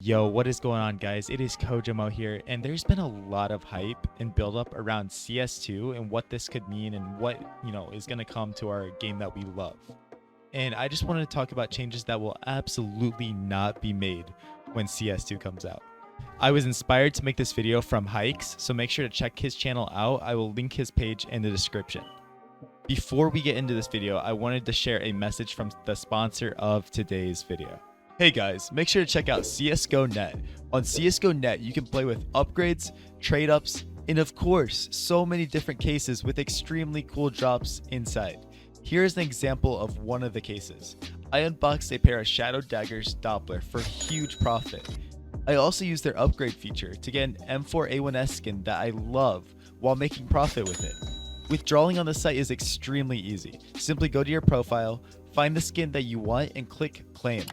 Yo, what is going on, guys? It is CoJoMo here, and there's been a lot of hype and buildup around CS2 and what this could mean and what, is going to come to our game that we love. And I just wanted to talk about changes that will absolutely not be made when CS2 comes out. I was inspired to make this video from Hikes, so make sure to check his channel out. I will link his page in the description. Before we get into this video, I wanted to share a message from the sponsor of today's video. Hey guys, make sure to check out CSGONET. On CSGONET, you can play with upgrades, trade-ups, and of course, so many different cases with extremely cool drops inside. Here's an example of one of the cases. I unboxed a pair of Shadow Daggers Doppler for huge profit. I also used their upgrade feature to get an M4A1S skin that I love while making profit with it. Withdrawing on the site is extremely easy. Simply go to your profile, find the skin that you want, and click claim.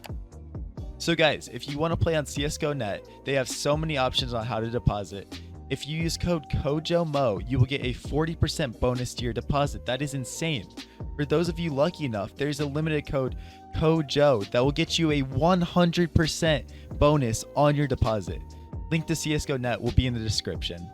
So guys, if you want to play on CSGONET, they have so many options on how to deposit. If you use code CoJoMo, you will get a 40% bonus to your deposit. That is insane. For those of you lucky enough, there's a limited code CoJo that will get you a 100% bonus on your deposit. Link to CSGONET will be in the description.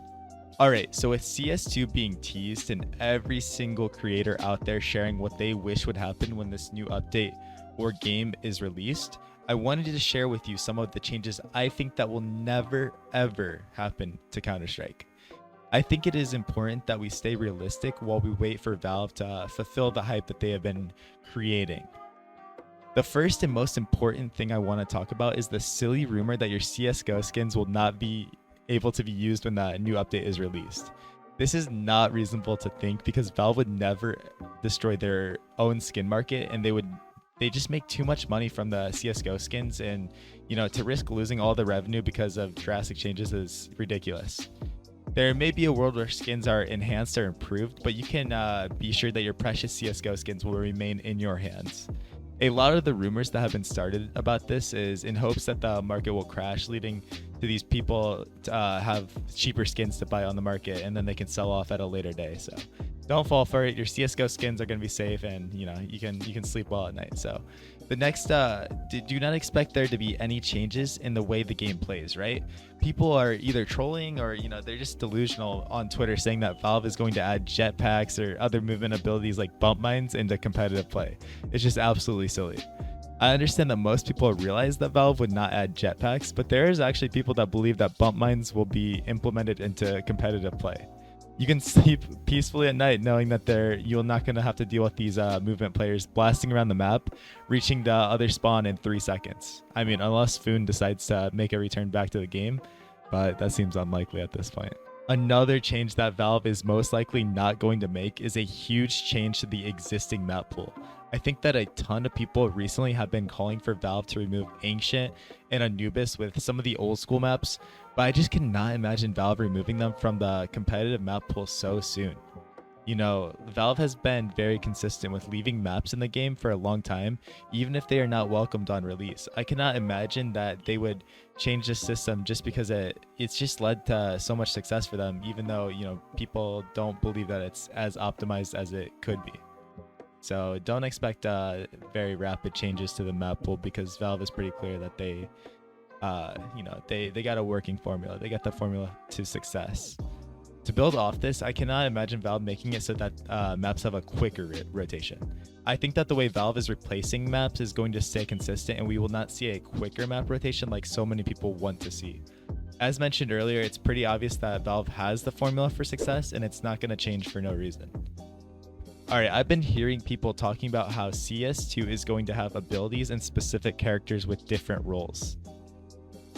Alright, so with CS2 being teased and every single creator out there sharing what they wish would happen when this new update or game is released, I wanted to share with you some of the changes I think that will never ever happen to Counter-Strike. I think it is important that we stay realistic while we wait for Valve to fulfill the hype that they have been creating. The first and most important thing I want to talk about is the silly rumor that your CSGO skins will not be able to be used when the new update is released. This is not reasonable to think because Valve would never destroy their own skin market, and they just make too much money from the CSGO skins, and to risk losing all the revenue because of drastic changes is ridiculous. There may be a world where skins are enhanced or improved, but you can be sure that your precious CSGO skins will remain in your hands. A lot of the rumors that have been started about this is in hopes that the market will crash, leading to these people to have cheaper skins to buy on the market, and then they can sell off at a later day. So don't fall for it. Your CSGO skins are going to be safe, and you can sleep well at night. So the next, do not expect there to be any changes in the way the game plays, right? People are either trolling or they're just delusional on Twitter saying that Valve is going to add jetpacks or other movement abilities like bump mines into competitive play. It's just absolutely silly. I understand that most people realize that Valve would not add jetpacks, but there is actually people that believe that bump mines will be implemented into competitive play. You can sleep peacefully at night knowing that you're not going to have to deal with these movement players blasting around the map, reaching the other spawn in 3 seconds. I mean, unless Foon decides to make a return back to the game, but that seems unlikely at this point. Another change that Valve is most likely not going to make is a huge change to the existing map pool. I think that a ton of people recently have been calling for Valve to remove Ancient and Anubis with some of the old school maps, but I just cannot imagine Valve removing them from the competitive map pool so soon. Valve has been very consistent with leaving maps in the game for a long time, even if they are not welcomed on release. I cannot imagine that they would change the system just because it's just led to so much success for them, even though, people don't believe that it's as optimized as it could be. So don't expect very rapid changes to the map pool because Valve is pretty clear that they got a working formula. They got the formula to success. To build off this, I cannot imagine Valve making it so that maps have a quicker rotation. I think that the way Valve is replacing maps is going to stay consistent, and we will not see a quicker map rotation like so many people want to see. As mentioned earlier, it's pretty obvious that Valve has the formula for success, and it's not going to change for no reason. Alright, I've been hearing people talking about how CS2 is going to have abilities and specific characters with different roles.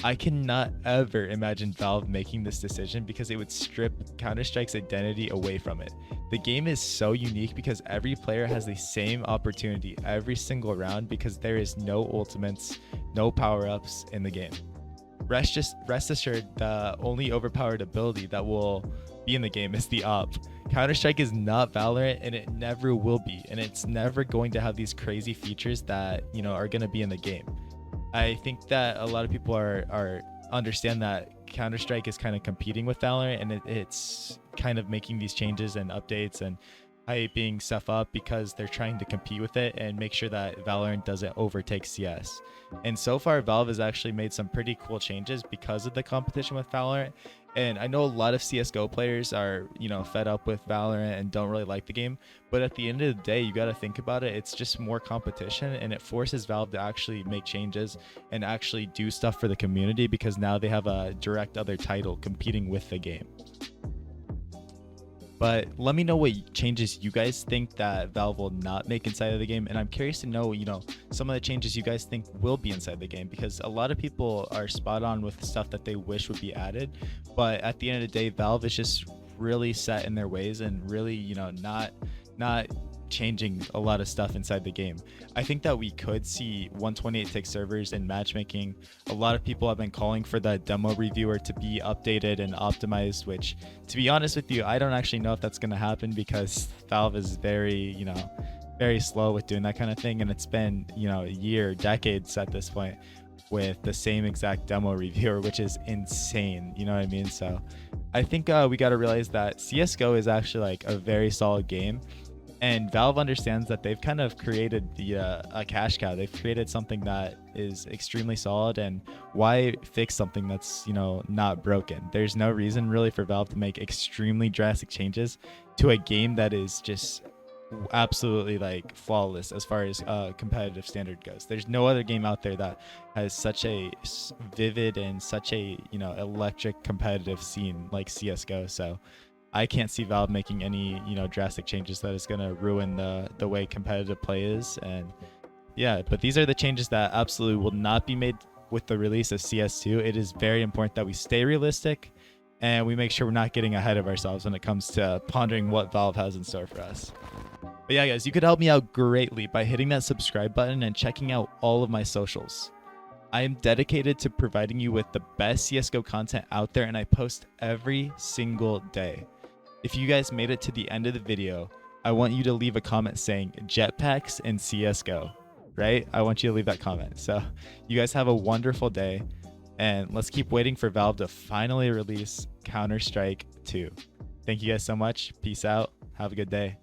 I cannot ever imagine Valve making this decision because it would strip Counter-Strike's identity away from it. The game is so unique because every player has the same opportunity every single round because there is no ultimates, no power-ups in the game. Rest assured, the only overpowered ability that will be in the game is the op. Counter-Strike is not Valorant, and it never will be, and it's never going to have these crazy features that are going to be in the game. I think that a lot of people are understand that Counter-Strike is kind of competing with Valorant, and it's kind of making these changes and updates and hyping stuff up because they're trying to compete with it and make sure that Valorant doesn't overtake CS. And so far, Valve has actually made some pretty cool changes because of the competition with Valorant. And I know a lot of CSGO players are, fed up with Valorant and don't really like the game. But at the end of the day, you got to think about it. It's just more competition, and it forces Valve to actually make changes and actually do stuff for the community because now they have a direct other title competing with the game. But let me know what changes you guys think that Valve will not make inside of the game. And I'm curious to know, some of the changes you guys think will be inside the game, because a lot of people are spot on with stuff that they wish would be added. But at the end of the day, Valve is just really set in their ways and really, not changing a lot of stuff inside the game. I think that we could see 128 tick servers and matchmaking. A lot of people have been calling for the demo reviewer to be updated and optimized, which, to be honest with you, I don't actually know if that's going to happen because Valve is very, very slow with doing that kind of thing. And it's been, a year, decades at this point with the same exact demo reviewer, which is insane. You know what I mean? So I think we got to realize that CSGO is actually like a very solid game. And Valve understands that they've kind of created a cash cow. They've created something that is extremely solid, and why fix something that's, not broken? There's no reason really for Valve to make extremely drastic changes to a game that is just absolutely like flawless as far as competitive standard goes. There's no other game out there that has such a vivid and such a, electric competitive scene like CSGO. So I can't see Valve making any, drastic changes that is going to ruin the way competitive play is. And yeah, but these are the changes that absolutely will not be made with the release of CS2. It is very important that we stay realistic and we make sure we're not getting ahead of ourselves when it comes to pondering what Valve has in store for us. But yeah, guys, you could help me out greatly by hitting that subscribe button and checking out all of my socials. I am dedicated to providing you with the best CSGO content out there, and I post every single day. If you guys made it to the end of the video, I want you to leave a comment saying jetpacks and CSGO, right? I want you to leave that comment. So you guys have a wonderful day, and let's keep waiting for Valve to finally release Counter-Strike 2. Thank you guys so much. Peace out. Have a good day.